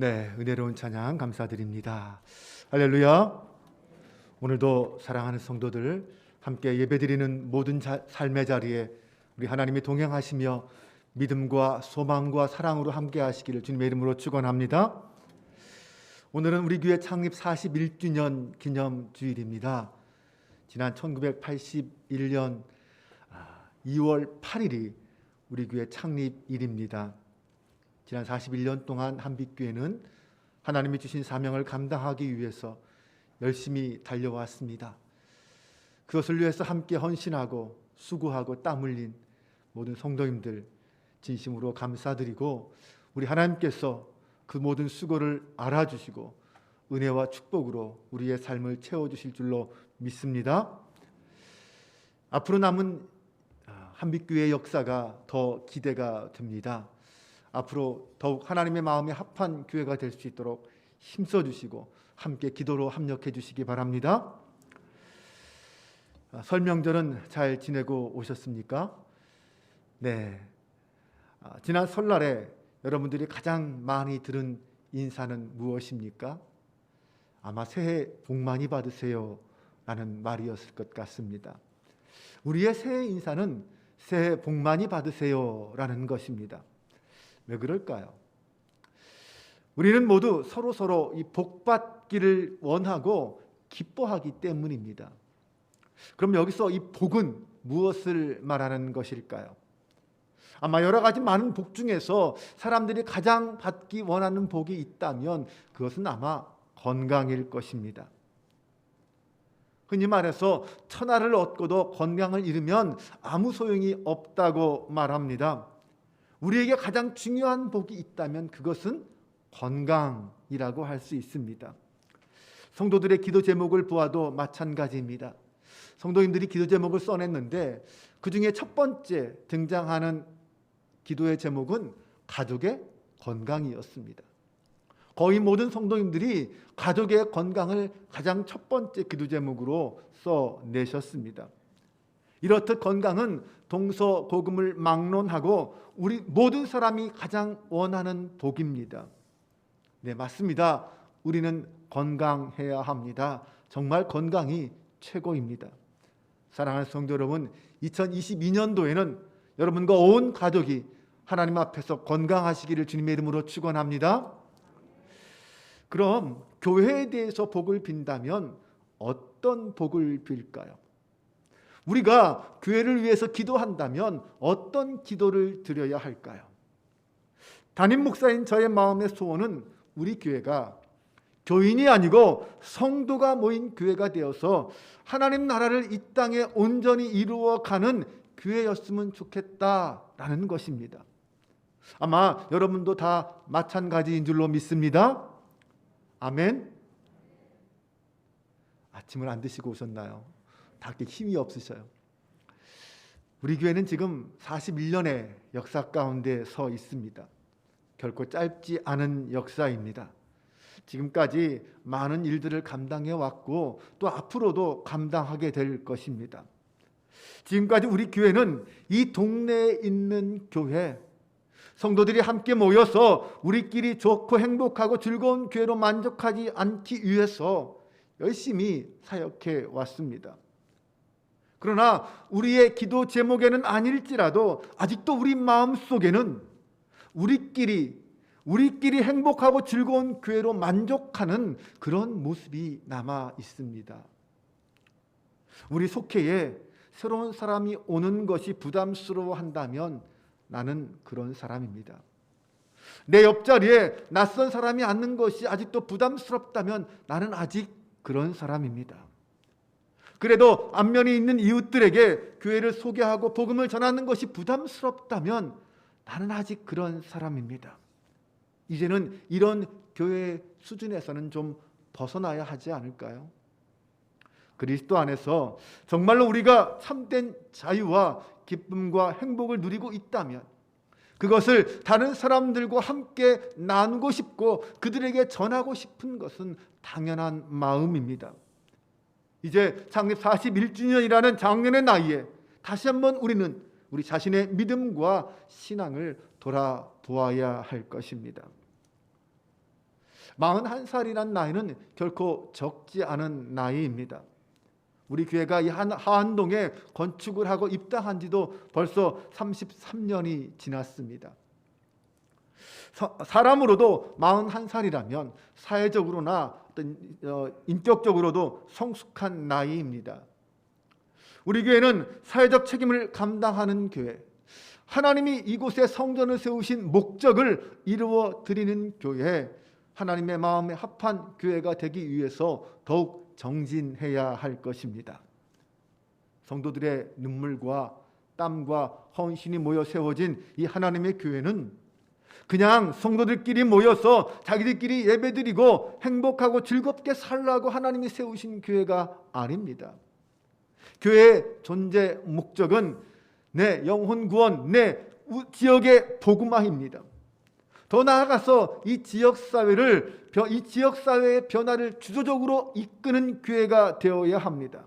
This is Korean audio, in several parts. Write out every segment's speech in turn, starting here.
네, 은혜로운 찬양 감사드립니다. 할렐루야. 오늘도 사랑하는 성도들 함께 예배드리는 모든 삶의 자리에 우리 하나님이 동행하시며 믿음과 소망과 사랑으로 함께 하시기를 주님의 이름으로 축원합니다. 오늘은 우리 교회 창립 41주년 기념 주일입니다. 지난 1981년 2월 8일이 우리 교회 창립일입니다. 지난 41년 동안 한빛교회는 하나님이 주신 사명을 감당하기 위해서 열심히 달려왔습니다. 그것을 위해서 함께 헌신하고 수고하고 땀 흘린 모든 성도님들 진심으로 감사드리고, 우리 하나님께서 그 모든 수고를 알아주시고 은혜와 축복으로 우리의 삶을 채워주실 줄로 믿습니다. 앞으로 남은 한빛교회의 역사가 더 기대가 됩니다. 앞으로 더욱 하나님의 마음에 합한 교회가 될 수 있도록 힘써주시고 함께 기도로 협력해 주시기 바랍니다. 설 명절은 잘 지내고 오셨습니까? 네. 지난 설날에 여러분들이 가장 많이 들은 인사는 무엇입니까? 아마 새해 복 많이 받으세요 라는 말이었을 것 같습니다. 우리의 새해 인사는 새해 복 많이 받으세요 라는 것입니다. 왜 그럴까요? 우리는 모두 서로 이 복 받기를 원하고 기뻐하기 때문입니다. 그럼 여기서 이 복은 무엇을 말하는 것일까요? 아마 여러 가지 많은 복 중에서 사람들이 가장 받기 원하는 복이 있다면 그것은 아마 건강일 것입니다. 흔히 말해서 천하를 얻고도 건강을 잃으면 아무 소용이 없다고 말합니다. 우리에게 가장 중요한 복이 있다면 그것은 건강이라고 할 수 있습니다. 성도들의 기도 제목을 보아도 마찬가지입니다. 성도님들이 기도 제목을 써냈는데 그 중에 첫 번째 등장하는 기도의 제목은 가족의 건강이었습니다. 거의 모든 성도님들이 가족의 건강을 가장 첫 번째 기도 제목으로 써내셨습니다. 이렇듯 건강은 동서고금을 막론하고 우리 모든 사람이 가장 원하는 복입니다. 네, 맞습니다. 우리는 건강해야 합니다. 정말 건강이 최고입니다. 사랑하는 성도 여러분, 2022년도에는 여러분과 온 가족이 하나님 앞에서 건강하시기를 주님의 이름으로 축원합니다. 그럼 교회에 대해서 복을 빈다면 어떤 복을 빌까요? 우리가 교회를 위해서 기도한다면 어떤 기도를 드려야 할까요? 담임 목사인 저의 마음의 소원은 우리 교회가 교인이 아니고 성도가 모인 교회가 되어서 하나님 나라를 이 땅에 온전히 이루어가는 교회였으면 좋겠다라는 것입니다. 아마 여러분도 다 마찬가지인 줄로 믿습니다. 아멘. 아침을 안 드시고 오셨나요? 다 이렇게 힘이 없으셔요. 우리 교회는 지금 41년의 역사 가운데 서 있습니다. 결코 짧지 않은 역사입니다. 지금까지 많은 일들을 감당해 왔고 또 앞으로도 감당하게 될 것입니다. 지금까지 우리 교회는 이 동네에 있는 교회, 성도들이 함께 모여서 우리끼리 좋고 행복하고 즐거운 교회로 만족하지 않기 위해서 열심히 사역해 왔습니다. 그러나 우리의 기도 제목에는 아닐지라도 아직도 우리 마음속에는 우리끼리 행복하고 즐거운 교회로 만족하는 그런 모습이 남아 있습니다. 우리 속회에 새로운 사람이 오는 것이 부담스러워한다면 나는 그런 사람입니다. 내 옆자리에 낯선 사람이 앉는 것이 아직도 부담스럽다면 나는 아직 그런 사람입니다. 그래도 안면이 있는 이웃들에게 교회를 소개하고 복음을 전하는 것이 부담스럽다면 나는 아직 그런 사람입니다. 이제는 이런 교회 수준에서는 좀 벗어나야 하지 않을까요? 그리스도 안에서 정말로 우리가 참된 자유와 기쁨과 행복을 누리고 있다면 그것을 다른 사람들과 함께 나누고 싶고 그들에게 전하고 싶은 것은 당연한 마음입니다. 이제 창립 41주년이라는 작년의 나이에 다시 한번 우리는 우리 자신의 믿음과 신앙을 돌아보아야 할 것입니다. 41살이란 나이는 결코 적지 않은 나이입니다. 우리 교회가 이 하안동에 건축을 하고 입당한 지도 벌써 33년이 지났습니다. 사람으로도 41살이라면 사회적으로나 어떤 인격적으로도 성숙한 나이입니다. 우리 교회는 사회적 책임을 감당하는 교회, 하나님이 이곳에 성전을 세우신 목적을 이루어 드리는 교회, 하나님의 마음에 합한 교회가 되기 위해서 더욱 정진해야 할 것입니다. 성도들의 눈물과 땀과 헌신이 모여 세워진 이 하나님의 교회는 그냥 성도들끼리 모여서 자기들끼리 예배드리고 행복하고 즐겁게 살라고 하나님이 세우신 교회가 아닙니다. 교회의 존재 목적은 내 영혼 구원, 내 지역의 복음화입니다. 더 나아가서 이 지역사회의 변화를 주도적으로 이끄는 교회가 되어야 합니다.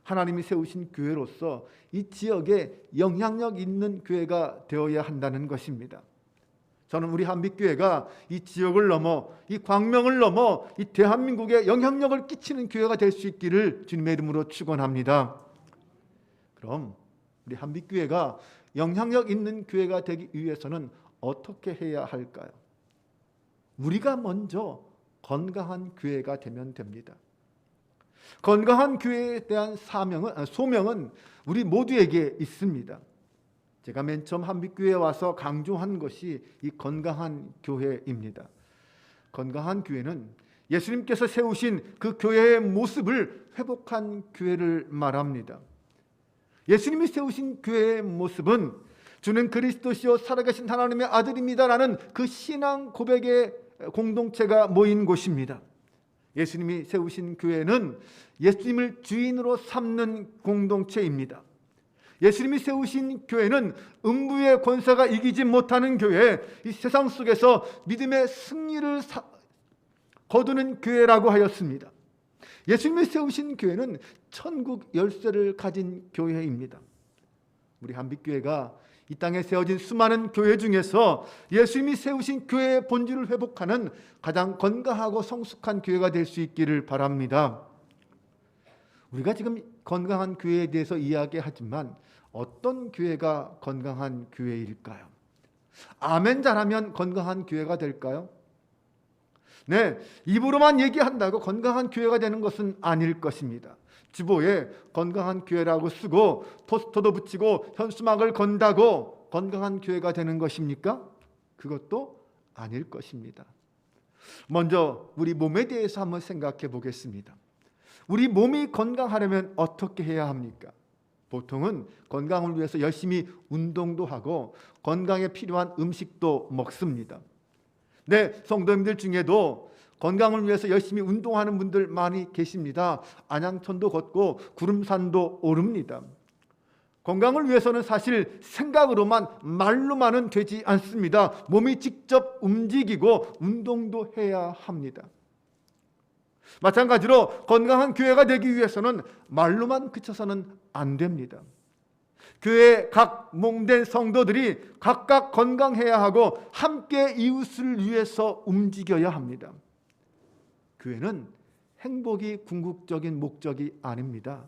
하나님이 세우신 교회로서 이 지역에 영향력 있는 교회가 되어야 한다는 것입니다. 저는 우리 한빛교회가 이 지역을 넘어 이 광명을 넘어 이 대한민국에 영향력을 끼치는 교회가 될 수 있기를 주님의 이름으로 축원합니다. 그럼 우리 한빛교회가 영향력 있는 교회가 되기 위해서는 어떻게 해야 할까요? 우리가 먼저 건강한 교회가 되면 됩니다. 건강한 교회에 대한 소명은 우리 모두에게 있습니다. 제가 맨 처음 한빛교회에 와서 강조한 것이 이 건강한 교회입니다. 건강한 교회는 예수님께서 세우신 그 교회의 모습을 회복한 교회를 말합니다. 예수님이 세우신 교회의 모습은 주는 그리스도시요 살아계신 하나님의 아들입니다라는 그 신앙 고백의 공동체가 모인 곳입니다. 예수님이 세우신 교회는 예수님을 주인으로 삼는 공동체입니다. 예수님이 세우신 교회는 음부의 권세가 이기지 못하는 교회, 이 세상 속에서 믿음의 승리를 거두는 교회라고 하였습니다. 예수님이 세우신 교회는 천국 열쇠를 가진 교회입니다. 우리 한빛교회가 이 땅에 세워진 수많은 교회 중에서 예수님이 세우신 교회의 본질을 회복하는 가장 건강하고 성숙한 교회가 될 수 있기를 바랍니다. 우리가 지금 건강한 교회에 대해서 이야기하지만 어떤 교회가 건강한 교회일까요? 아멘 잘하면 건강한 교회가 될까요? 네, 입으로만 얘기한다고 건강한 교회가 되는 것은 아닐 것입니다. 주보에 건강한 교회라고 쓰고 포스터도 붙이고 현수막을 건다고 건강한 교회가 되는 것입니까? 그것도 아닐 것입니다. 먼저 우리 몸에 대해서 한번 생각해 보겠습니다. 우리 몸이 건강하려면 어떻게 해야 합니까? 보통은 건강을 위해서 열심히 운동도 하고 건강에 필요한 음식도 먹습니다. 네, 성도님들 중에도 건강을 위해서 열심히 운동하는 분들 많이 계십니다. 안양천도 걷고 구름산도 오릅니다. 건강을 위해서는 사실 생각으로만 말로만은 되지 않습니다. 몸이 직접 움직이고 운동도 해야 합니다. 마찬가지로 건강한 교회가 되기 위해서는 말로만 그쳐서는 안 됩니다. 교회 각 몸된 성도들이 각각 건강해야 하고 함께 이웃을 위해서 움직여야 합니다. 교회는 행복이 궁극적인 목적이 아닙니다.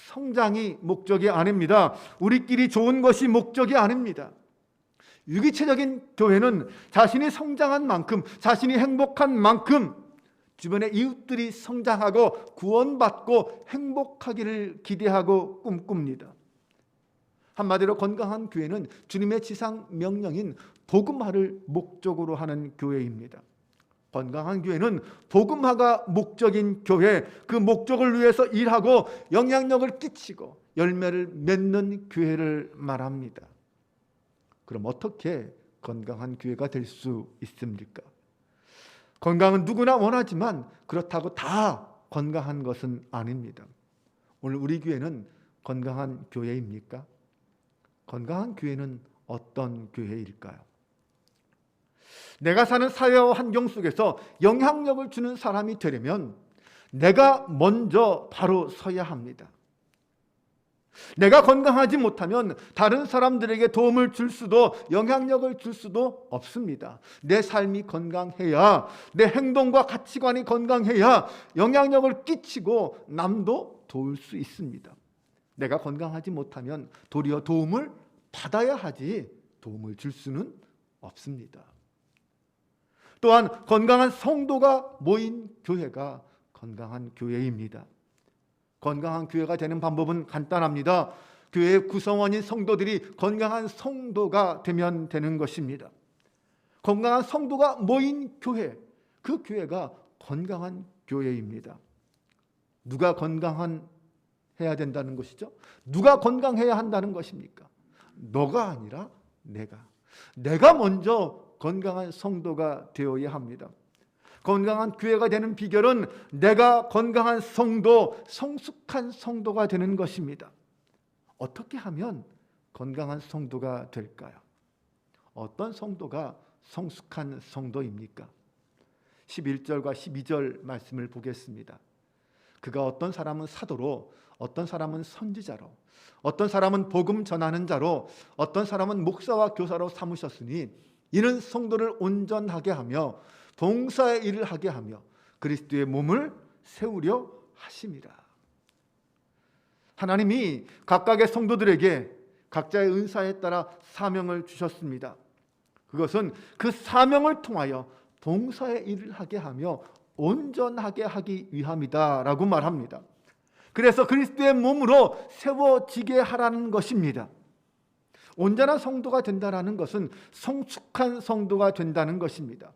성장이 목적이 아닙니다. 우리끼리 좋은 것이 목적이 아닙니다. 유기체적인 교회는 자신이 성장한 만큼, 자신이 행복한 만큼 주변의 이웃들이 성장하고 구원받고 행복하기를 기대하고 꿈꿉니다. 한마디로 건강한 교회는 주님의 지상 명령인 복음화를 목적으로 하는 교회입니다. 건강한 교회는 복음화가 목적인 교회, 그 목적을 위해서 일하고 영향력을 끼치고 열매를 맺는 교회를 말합니다. 그럼 어떻게 건강한 교회가 될 수 있습니까? 건강은 누구나 원하지만 그렇다고 다 건강한 것은 아닙니다. 오늘 우리 교회는 건강한 교회입니까? 건강한 교회는 어떤 교회일까요? 내가 사는 사회와 환경 속에서 영향력을 주는 사람이 되려면 내가 먼저 바로 서야 합니다. 내가 건강하지 못하면 다른 사람들에게 도움을 줄 수도 영향력을 줄 수도 없습니다. 내 삶이 건강해야, 내 행동과 가치관이 건강해야 영향력을 끼치고 남도 도울 수 있습니다. 내가 건강하지 못하면 도리어 도움을 받아야 하지 도움을 줄 수는 없습니다. 또한 건강한 성도가 모인 교회가 건강한 교회입니다. 건강한 교회가 되는 방법은 간단합니다. 교회의 구성원인 성도들이 건강한 성도가 되면 되는 것입니다. 건강한 성도가 모인 교회, 그 교회가 건강한 교회입니다. 누가 건강해야 된다는 것이죠? 누가 건강해야 한다는 것입니까? 너가 아니라 내가 먼저 건강한 성도가 되어야 합니다. 건강한 교회가 되는 비결은 내가 건강한 성도, 성숙한 성도가 되는 것입니다. 어떻게 하면 건강한 성도가 될까요? 어떤 성도가 성숙한 성도입니까? 11절과 12절 말씀을 보겠습니다. 그가 어떤 사람은 사도로, 어떤 사람은 선지자로, 어떤 사람은 복음 전하는 자로, 어떤 사람은 목사와 교사로 삼으셨으니 이는 성도를 온전하게 하며 봉사의 일을 하게 하며 그리스도의 몸을 세우려 하심이라. 하나님이 각각의 성도들에게 각자의 은사에 따라 사명을 주셨습니다. 그것은 그 사명을 통하여 봉사의 일을 하게 하며 온전하게 하기 위함이다 라고 말합니다. 그래서 그리스도의 몸으로 세워지게 하라는 것입니다. 온전한 성도가 된다는 것은 성숙한 성도가 된다는 것입니다.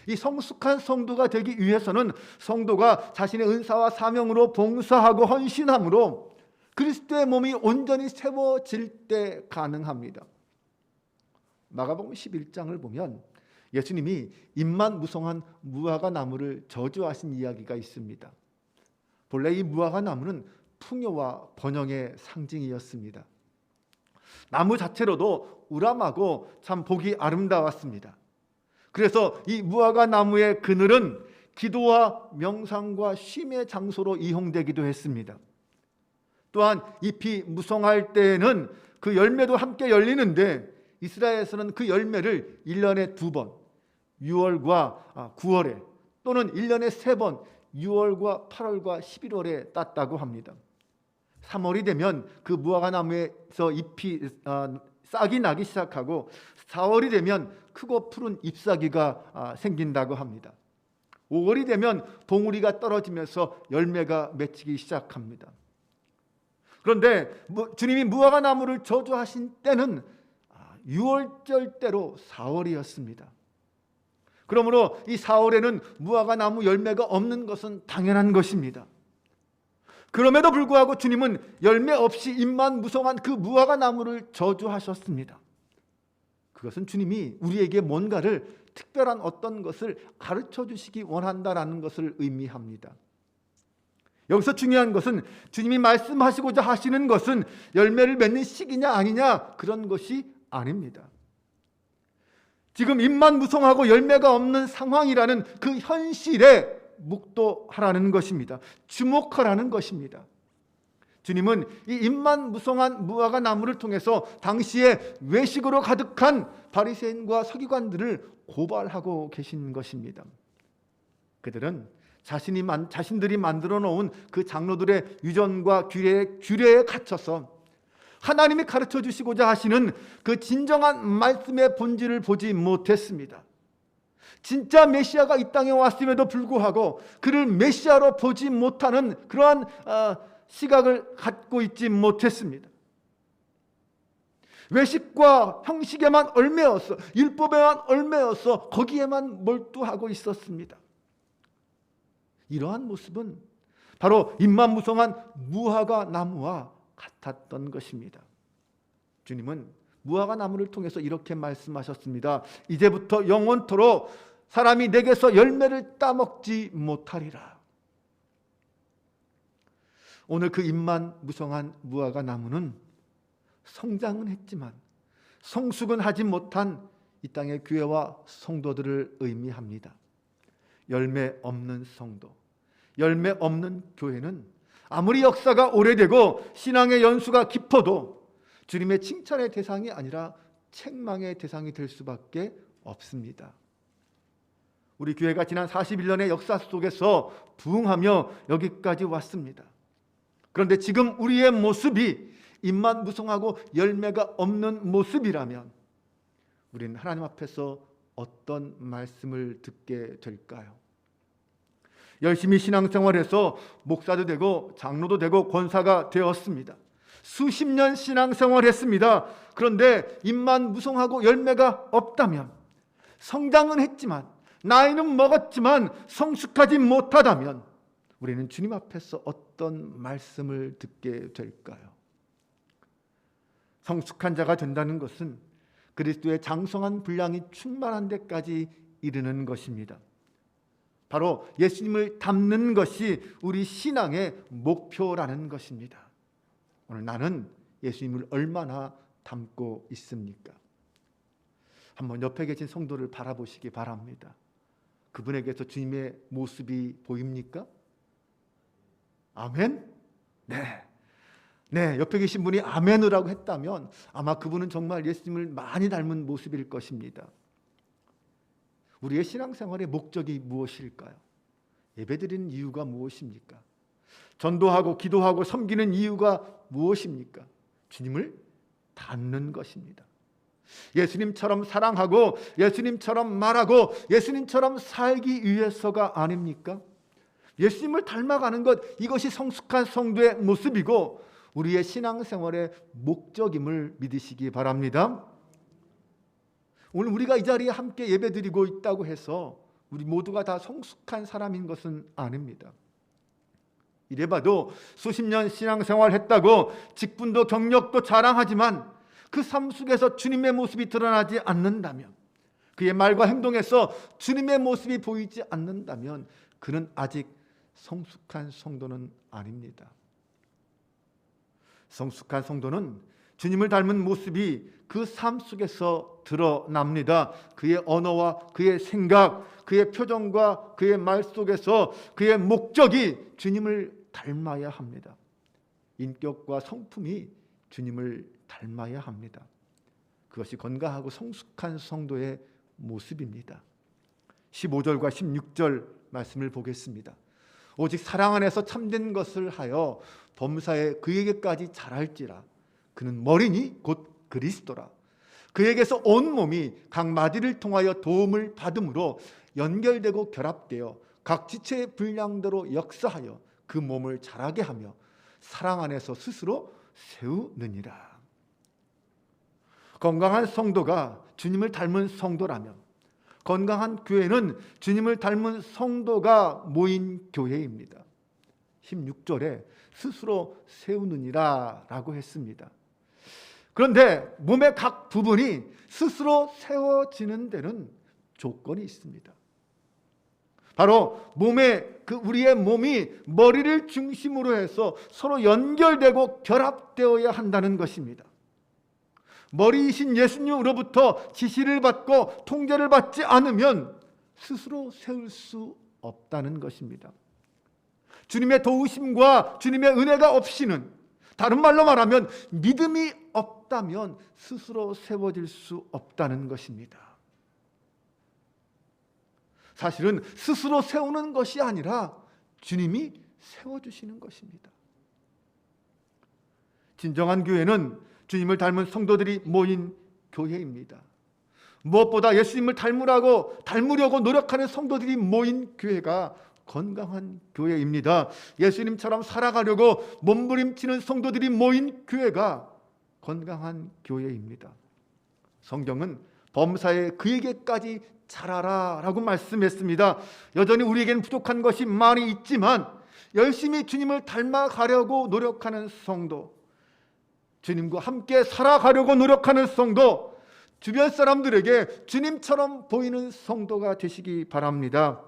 이 성숙한 성도가 되기 위해서는 성도가 자신의 은사와 사명으로 봉사하고 헌신함으로 그리스도의 몸이 온전히 세워질 때 가능합니다. 마가복음 11장을 보면 예수님이 잎만 무성한 무화과 나무를 저주하신 이야기가 있습니다. 본래 이 무화과 나무는 풍요와 번영의 상징이었습니다. 나무 자체로도 우람하고 참 보기 아름다웠습니다. 그래서 이 무화과 나무의 그늘은 기도와 명상과 쉼의 장소로 이용되기도 했습니다. 또한 잎이 무성할 때에는 그 열매도 함께 열리는데 이스라엘에서는 그 열매를 1년에 2번 6월과 9월에 또는 1년에 3번 6월과 8월과 11월에 땄다고 합니다. 3월이 되면 그 무화과 나무에서 잎이 싹이 나기 시작하고 4월이 되면 크고 푸른 잎사귀가 생긴다고 합니다. 5월이 되면 봉우리가 떨어지면서 열매가 맺히기 시작합니다. 그런데 주님이 무화과 나무를 저주하신 때는 6월절 때로 4월이었습니다. 그러므로 이 4월에는 무화과 나무 열매가 없는 것은 당연한 것입니다. 그럼에도 불구하고 주님은 열매 없이 잎만 무성한 그 무화과 나무를 저주하셨습니다. 그것은 주님이 우리에게 뭔가를 특별한 어떤 것을 가르쳐 주시기 원한다라는 것을 의미합니다. 여기서 중요한 것은 주님이 말씀하시고자 하시는 것은 열매를 맺는 시기냐 아니냐 그런 것이 아닙니다. 지금 잎만 무성하고 열매가 없는 상황이라는 그 현실에 묵도하라는 것입니다. 주목하라는 것입니다. 주님은 이 잎만 무성한 무화과 나무를 통해서 당시에 외식으로 가득한 바리새인과 서기관들을 고발하고 계신 것입니다. 그들은 자신들이 만들어 놓은 그 장로들의 유전과 규례에 갇혀서 하나님이 가르쳐 주시고자 하시는 그 진정한 말씀의 본질을 보지 못했습니다. 진짜 메시아가 이 땅에 왔음에도 불구하고 그를 메시아로 보지 못하는 그러한 시각을 갖고 있지 못했습니다. 외식과 형식에만 얽매여서 율법에만 얽매여서 거기에만 몰두하고 있었습니다. 이러한 모습은 바로 잎만 무성한 무화과 나무와 같았던 것입니다. 주님은 무화과 나무를 통해서 이렇게 말씀하셨습니다. 이제부터 영원토록 사람이 내게서 열매를 따먹지 못하리라. 오늘 그 잎만 무성한 무화과 나무는 성장은 했지만 성숙은 하지 못한 이 땅의 교회와 성도들을 의미합니다. 열매 없는 성도, 열매 없는 교회는 아무리 역사가 오래되고 신앙의 연수가 깊어도 주님의 칭찬의 대상이 아니라 책망의 대상이 될 수밖에 없습니다. 우리 교회가 지난 41년의 역사 속에서 부흥하며 여기까지 왔습니다. 그런데 지금 우리의 모습이 입만 무성하고 열매가 없는 모습이라면 우리는 하나님 앞에서 어떤 말씀을 듣게 될까요? 열심히 신앙생활해서 목사도 되고 장로도 되고 권사가 되었습니다. 수십 년 신앙생활했습니다. 그런데 입만 무성하고 열매가 없다면, 성장은 했지만 나이는 먹었지만 성숙하지 못하다면 우리는 주님 앞에서 어떤 말씀을 듣게 될까요? 성숙한 자가 된다는 것은 그리스도의 장성한 분량이 충만한 데까지 이르는 것입니다. 바로 예수님을 닮는 것이 우리 신앙의 목표라는 것입니다. 오늘 나는 예수님을 얼마나 닮고 있습니까? 한번 옆에 계신 성도를 바라보시기 바랍니다. 그분에게서 주님의 모습이 보입니까? 아멘? 네, 옆에 계신 분이 아멘이라고 했다면 아마 그분은 정말 예수님을 많이 닮은 모습일 것입니다. 우리의 신앙생활의 목적이 무엇일까요? 예배드리는 이유가 무엇입니까? 전도하고 기도하고 섬기는 이유가 무엇입니까? 주님을 닮는 것입니다. 예수님처럼 사랑하고 예수님처럼 말하고 예수님처럼 살기 위해서가 아닙니까? 예수님을 닮아가는 것, 이것이 성숙한 성도의 모습이고 우리의 신앙생활의 목적임을 믿으시기 바랍니다. 오늘 우리가 이 자리에 함께 예배드리고 있다고 해서 우리 모두가 다 성숙한 사람인 것은 아닙니다. 이래봐도 수십 년 신앙생활 했다고 직분도 경력도 자랑하지만 그 삶 속에서 주님의 모습이 드러나지 않는다면, 그의 말과 행동에서 주님의 모습이 보이지 않는다면 그는 아직 성숙한 성도는 아닙니다. 성숙한 성도는 주님을 닮은 모습이 그 삶 속에서 드러납니다. 그의 언어와 그의 생각, 그의 표정과 그의 말 속에서 그의 목적이 주님을 닮아야 합니다. 인격과 성품이 주님을 닮아야 합니다. 그것이 건강하고 성숙한 성도의 모습입니다. 15절과 16절 말씀을 보겠습니다. 오직 사랑 안에서 참된 것을 하여 범사에 그에게까지 자랄지라. 그는 머리니 곧 그리스도라. 그에게서 온 몸이 각 마디를 통하여 도움을 받음으로 연결되고 결합되어 각 지체의 분량대로 역사하여 그 몸을 자라게 하며 사랑 안에서 스스로 세우느니라. 건강한 성도가 주님을 닮은 성도라면, 건강한 교회는 주님을 닮은 성도가 모인 교회입니다. 16절에 스스로 세우느니라 라고 했습니다. 그런데 몸의 각 부분이 스스로 세워지는 데는 조건이 있습니다. 바로 우리의 몸이 머리를 중심으로 해서 서로 연결되고 결합되어야 한다는 것입니다. 머리이신 예수님으로부터 지시를 받고 통제를 받지 않으면 스스로 세울 수 없다는 것입니다. 주님의 도우심과 주님의 은혜가 없이는, 다른 말로 말하면 믿음이 없다면 스스로 세워질 수 없다는 것입니다. 사실은 스스로 세우는 것이 아니라 주님이 세워주시는 것입니다. 진정한 교회는 주님을 닮은 성도들이 모인 교회입니다. 무엇보다 예수님을 닮으려고 노력하는 성도들이 모인 교회가 건강한 교회입니다. 예수님처럼 살아가려고 몸부림치는 성도들이 모인 교회가 건강한 교회입니다. 성경은 범사에 그에게까지 자라라 라고 말씀했습니다. 여전히 우리에게는 부족한 것이 많이 있지만 열심히 주님을 닮아가려고 노력하는 성도, 주님과 함께 살아가려고 노력하는 성도, 주변 사람들에게 주님처럼 보이는 성도가 되시기 바랍니다.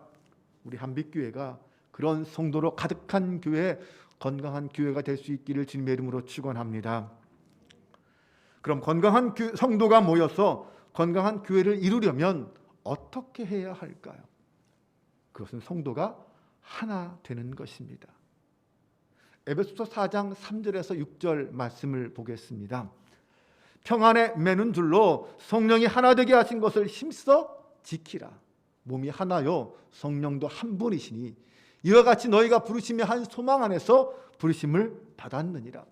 우리 한빛교회가 그런 성도로 가득한 교회, 건강한 교회가 될 수 있기를 주님의 이름으로 축원합니다. 그럼 건강한 성도가 모여서 건강한 교회를 이루려면 어떻게 해야 할까요? 그것은 성도가 하나 되는 것입니다. 에베소서 4장 3절에서 6절 말씀을 보겠습니다. 평안에 매는 줄로 성령이 하나 되게 하신 것을 힘써 지키라. 몸이 하나요 성령도 한 분이시니 이와 같이 너희가 부르심의 한 소망 안에서 부르심을 받았느니라.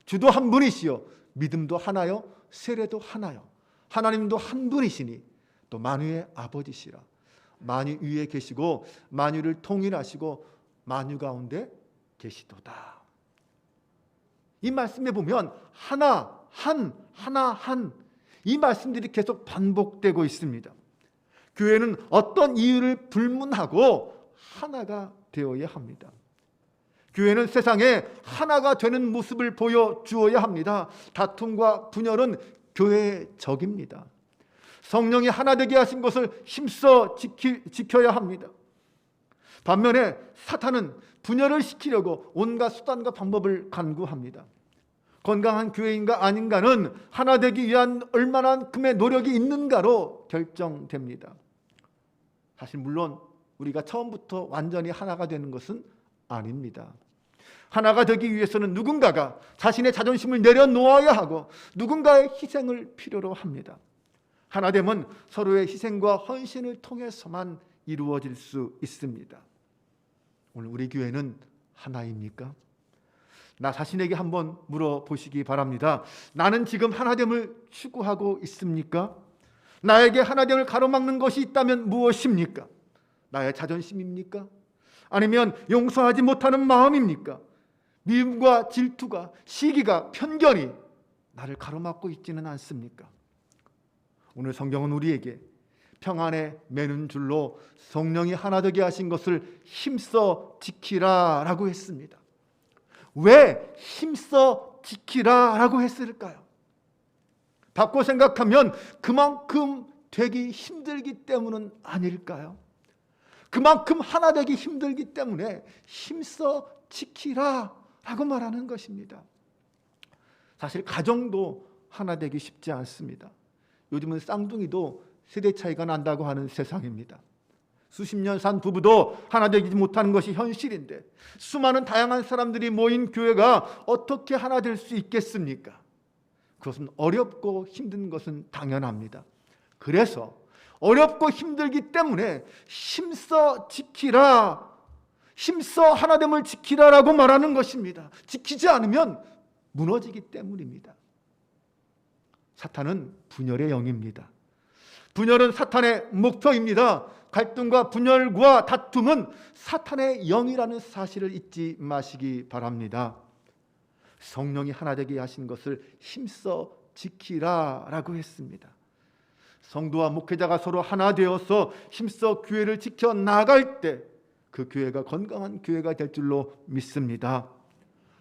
주도 한 분이시요 믿음도 하나요 세례도 하나요 하나님도 한 분이시니 또 만유의 아버지시라. 만유 위에 계시고 만유를 통일하시고 만유 가운데 계시도다. 이 말씀에 보면 하나 한 이 말씀들이 계속 반복되고 있습니다. 교회는 어떤 이유를 불문하고 하나가 되어야 합니다. 교회는 세상에 하나가 되는 모습을 보여주어야 합니다. 다툼과 분열은 교회의 적입니다. 성령이 하나 되게 하신 것을 힘써 지켜야 합니다. 반면에 사탄은 분열을 시키려고 온갖 수단과 방법을 간구합니다. 건강한 교회인가 아닌가는 하나 되기 위한 얼마나큼의 노력이 있는가로 결정됩니다. 사실 물론 우리가 처음부터 완전히 하나가 되는 것은 아닙니다. 하나가 되기 위해서는 누군가가 자신의 자존심을 내려놓아야 하고 누군가의 희생을 필요로 합니다. 하나됨은 서로의 희생과 헌신을 통해서만 이루어질 수 있습니다. 오늘 우리 교회는 하나입니까? 나 자신에게 한번 물어보시기 바랍니다. 나는 지금 하나됨을 추구하고 있습니까? 나에게 하나됨을 가로막는 것이 있다면 무엇입니까? 나의 자존심입니까? 아니면 용서하지 못하는 마음입니까? 미움과 질투가, 시기가, 편견이 나를 가로막고 있지는 않습니까? 오늘 성경은 우리에게 평안에 매는 줄로 성령이 하나 되게 하신 것을 힘써 지키라 라고 했습니다. 왜 힘써 지키라 라고 했을까요? 바꿔 생각하면 그만큼 되기 힘들기 때문은 아닐까요? 그만큼 하나 되기 힘들기 때문에 힘써 지키라 라고 말하는 것입니다. 사실 가정도 하나 되기 쉽지 않습니다. 요즘은 쌍둥이도 세대 차이가 난다고 하는 세상입니다. 수십 년 산 부부도 하나 되지 못하는 것이 현실인데 수많은 다양한 사람들이 모인 교회가 어떻게 하나 될 수 있겠습니까? 그것은 어렵고 힘든 것은 당연합니다. 그래서 어렵고 힘들기 때문에 힘써 지키라, 힘써 하나됨을 지키라라고 말하는 것입니다. 지키지 않으면 무너지기 때문입니다. 사탄은 분열의 영입니다. 분열은 사탄의 목표입니다. 갈등과 분열과 다툼은 사탄의 영이라는 사실을 잊지 마시기 바랍니다. 성령이 하나 되게 하신 것을 힘써 지키라라고 했습니다. 성도와 목회자가 서로 하나 되어서 힘써 교회를 지켜나갈 때 그 교회가 건강한 교회가 될 줄로 믿습니다.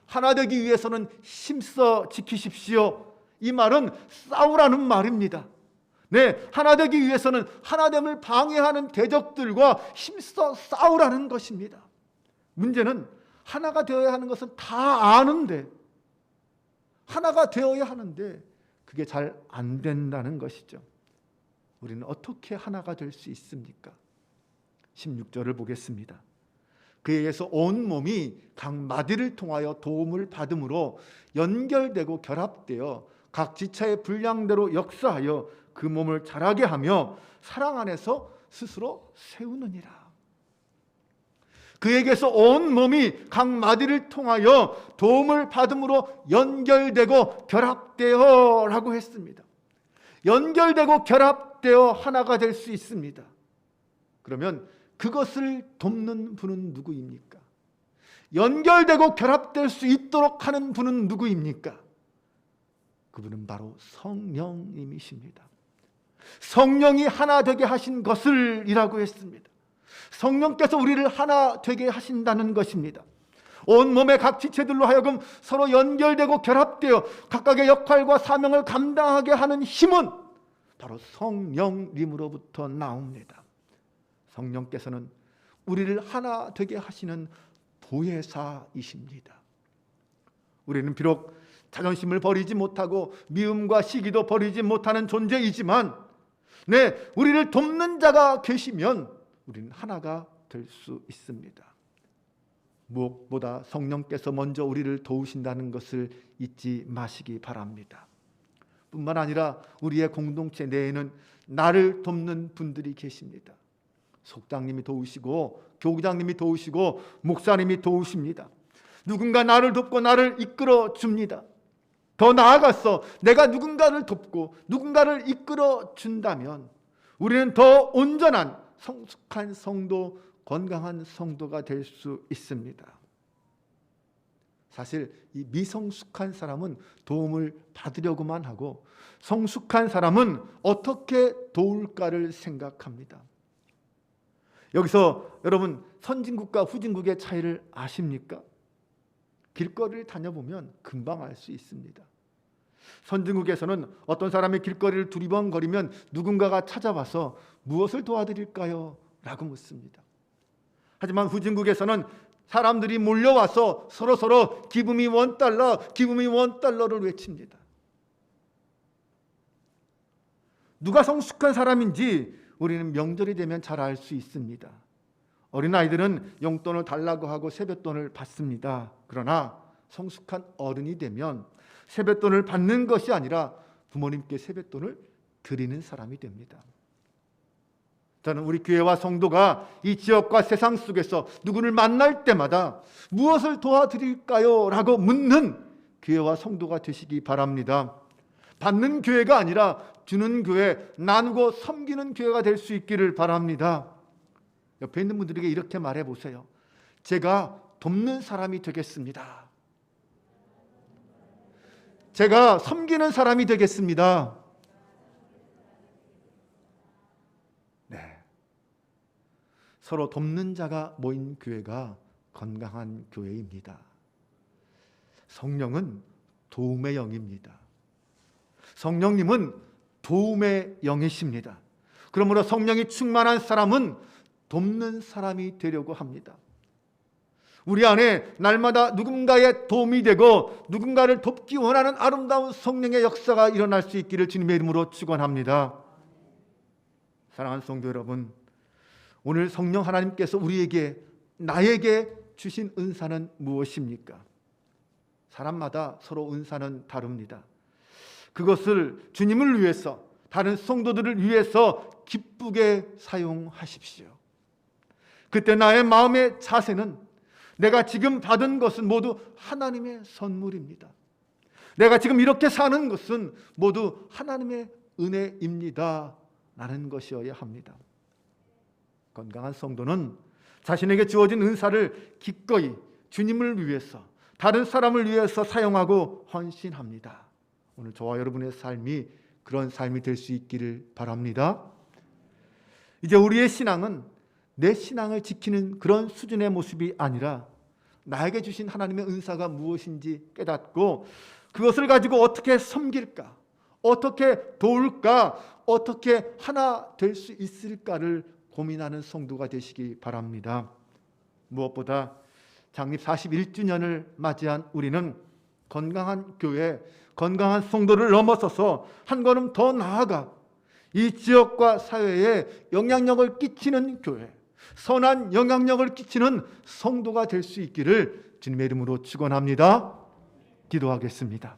하나 되기 위해서는 힘써 지키십시오. 이 말은 싸우라는 말입니다. 네, 하나 되기 위해서는 하나됨을 방해하는 대적들과 힘써 싸우라는 것입니다. 문제는 하나가 되어야 하는 것은 다 아는데 하나가 되어야 하는데 그게 잘 안 된다는 것이죠. 우리는 어떻게 하나가 될 수 있습니까? 16절을 보겠습니다. 그에 의해서 온 몸이 각 마디를 통하여 도움을 받음으로 연결되고 결합되어 각 지체의 분량대로 역사하여 그 몸을 자라게 하며 사랑 안에서 스스로 세우느니라. 그에게서 온 몸이 각 마디를 통하여 도움을 받음으로 연결되고 결합되어 라고 했습니다. 연결되고 결합되어 하나가 될 수 있습니다. 그러면 그것을 돕는 분은 누구입니까? 연결되고 결합될 수 있도록 하는 분은 누구입니까? 그분은 바로 성령님이십니다. 성령이 하나 되게 하신 것을 이라고 했습니다. 성령께서 우리를 하나 되게 하신다는 것입니다. 온몸의 각 지체들로 하여금 서로 연결되고 결합되어 각각의 역할과 사명을 감당하게 하는 힘은 바로 성령님으로부터 나옵니다. 성령께서는 우리를 하나 되게 하시는 보혜사이십니다. 우리는 비록 자존심을 버리지 못하고 미움과 시기도 버리지 못하는 존재이지만 우리를 돕는 자가 계시면 우리는 하나가 될 수 있습니다. 무엇보다 성령께서 먼저 우리를 도우신다는 것을 잊지 마시기 바랍니다. 뿐만 아니라 우리의 공동체 내에는 나를 돕는 분들이 계십니다. 속장님이 도우시고 교구장님이 도우시고 목사님이 도우십니다. 누군가 나를 돕고 나를 이끌어 줍니다. 더 나아가서 내가 누군가를 돕고 누군가를 이끌어 준다면 우리는 더 온전한 성숙한 성도, 건강한 성도가 될 수 있습니다. 사실 이 미성숙한 사람은 도움을 받으려고만 하고 성숙한 사람은 어떻게 도울까를 생각합니다. 여기서 여러분 선진국과 후진국의 차이를 아십니까? 길거리를 다녀보면 금방 알 수 있습니다. 선진국에서는 어떤 사람이 길거리를 두리번거리면 누군가가 찾아와서 무엇을 도와드릴까요? 라고 묻습니다. 하지만 후진국에서는 사람들이 몰려와서 서로 Give me $1, Give me $1를 외칩니다. 누가 성숙한 사람인지 우리는 명절이 되면 잘 알 수 있습니다. 어린아이들은 용돈을 달라고 하고 세뱃돈을 받습니다. 그러나 성숙한 어른이 되면 세뱃돈을 받는 것이 아니라 부모님께 세뱃돈을 드리는 사람이 됩니다. 저는 우리 교회와 성도가 이 지역과 세상 속에서 누구를 만날 때마다 무엇을 도와드릴까요? 라고 묻는 교회와 성도가 되시기 바랍니다. 받는 교회가 아니라 주는 교회, 나누고 섬기는 교회가 될 수 있기를 바랍니다. 옆에 있는 분들에게 이렇게 말해 보세요. 제가 돕는 사람이 되겠습니다. 제가 섬기는 사람이 되겠습니다. 네. 서로 돕는 자가 모인 교회가 건강한 교회입니다. 성령은 도움의 영입니다. 성령님은 도움의 영이십니다. 그러므로 성령이 충만한 사람은 돕는 사람이 되려고 합니다. 우리 안에 날마다 누군가의 도움이 되고 누군가를 돕기 원하는 아름다운 성령의 역사가 일어날 수 있기를 주님의 이름으로 축원합니다. 사랑하는 성도 여러분, 오늘 성령 하나님께서 우리에게, 나에게 주신 은사는 무엇입니까? 사람마다 서로 은사는 다릅니다. 그것을 주님을 위해서, 다른 성도들을 위해서 기쁘게 사용하십시오. 그때 나의 마음의 자세는 내가 지금 받은 것은 모두 하나님의 선물입니다. 내가 지금 이렇게 사는 것은 모두 하나님의 은혜입니다. 라는 것이어야 합니다. 건강한 성도는 자신에게 주어진 은사를 기꺼이 주님을 위해서, 다른 사람을 위해서 사용하고 헌신합니다. 오늘 저와 여러분의 삶이 그런 삶이 될 수 있기를 바랍니다. 이제 우리의 신앙은 내 신앙을 지키는 그런 수준의 모습이 아니라 나에게 주신 하나님의 은사가 무엇인지 깨닫고 그것을 가지고 어떻게 섬길까, 어떻게 도울까, 어떻게 하나 될 수 있을까를 고민하는 성도가 되시기 바랍니다. 무엇보다 창립 41주년을 맞이한 우리는 건강한 교회, 건강한 성도를 넘어서서 한 걸음 더 나아가 이 지역과 사회에 영향력을 끼치는 교회, 선한 영향력을 끼치는 성도가 될 수 있기를 주님의 이름으로 축원합니다. 기도하겠습니다.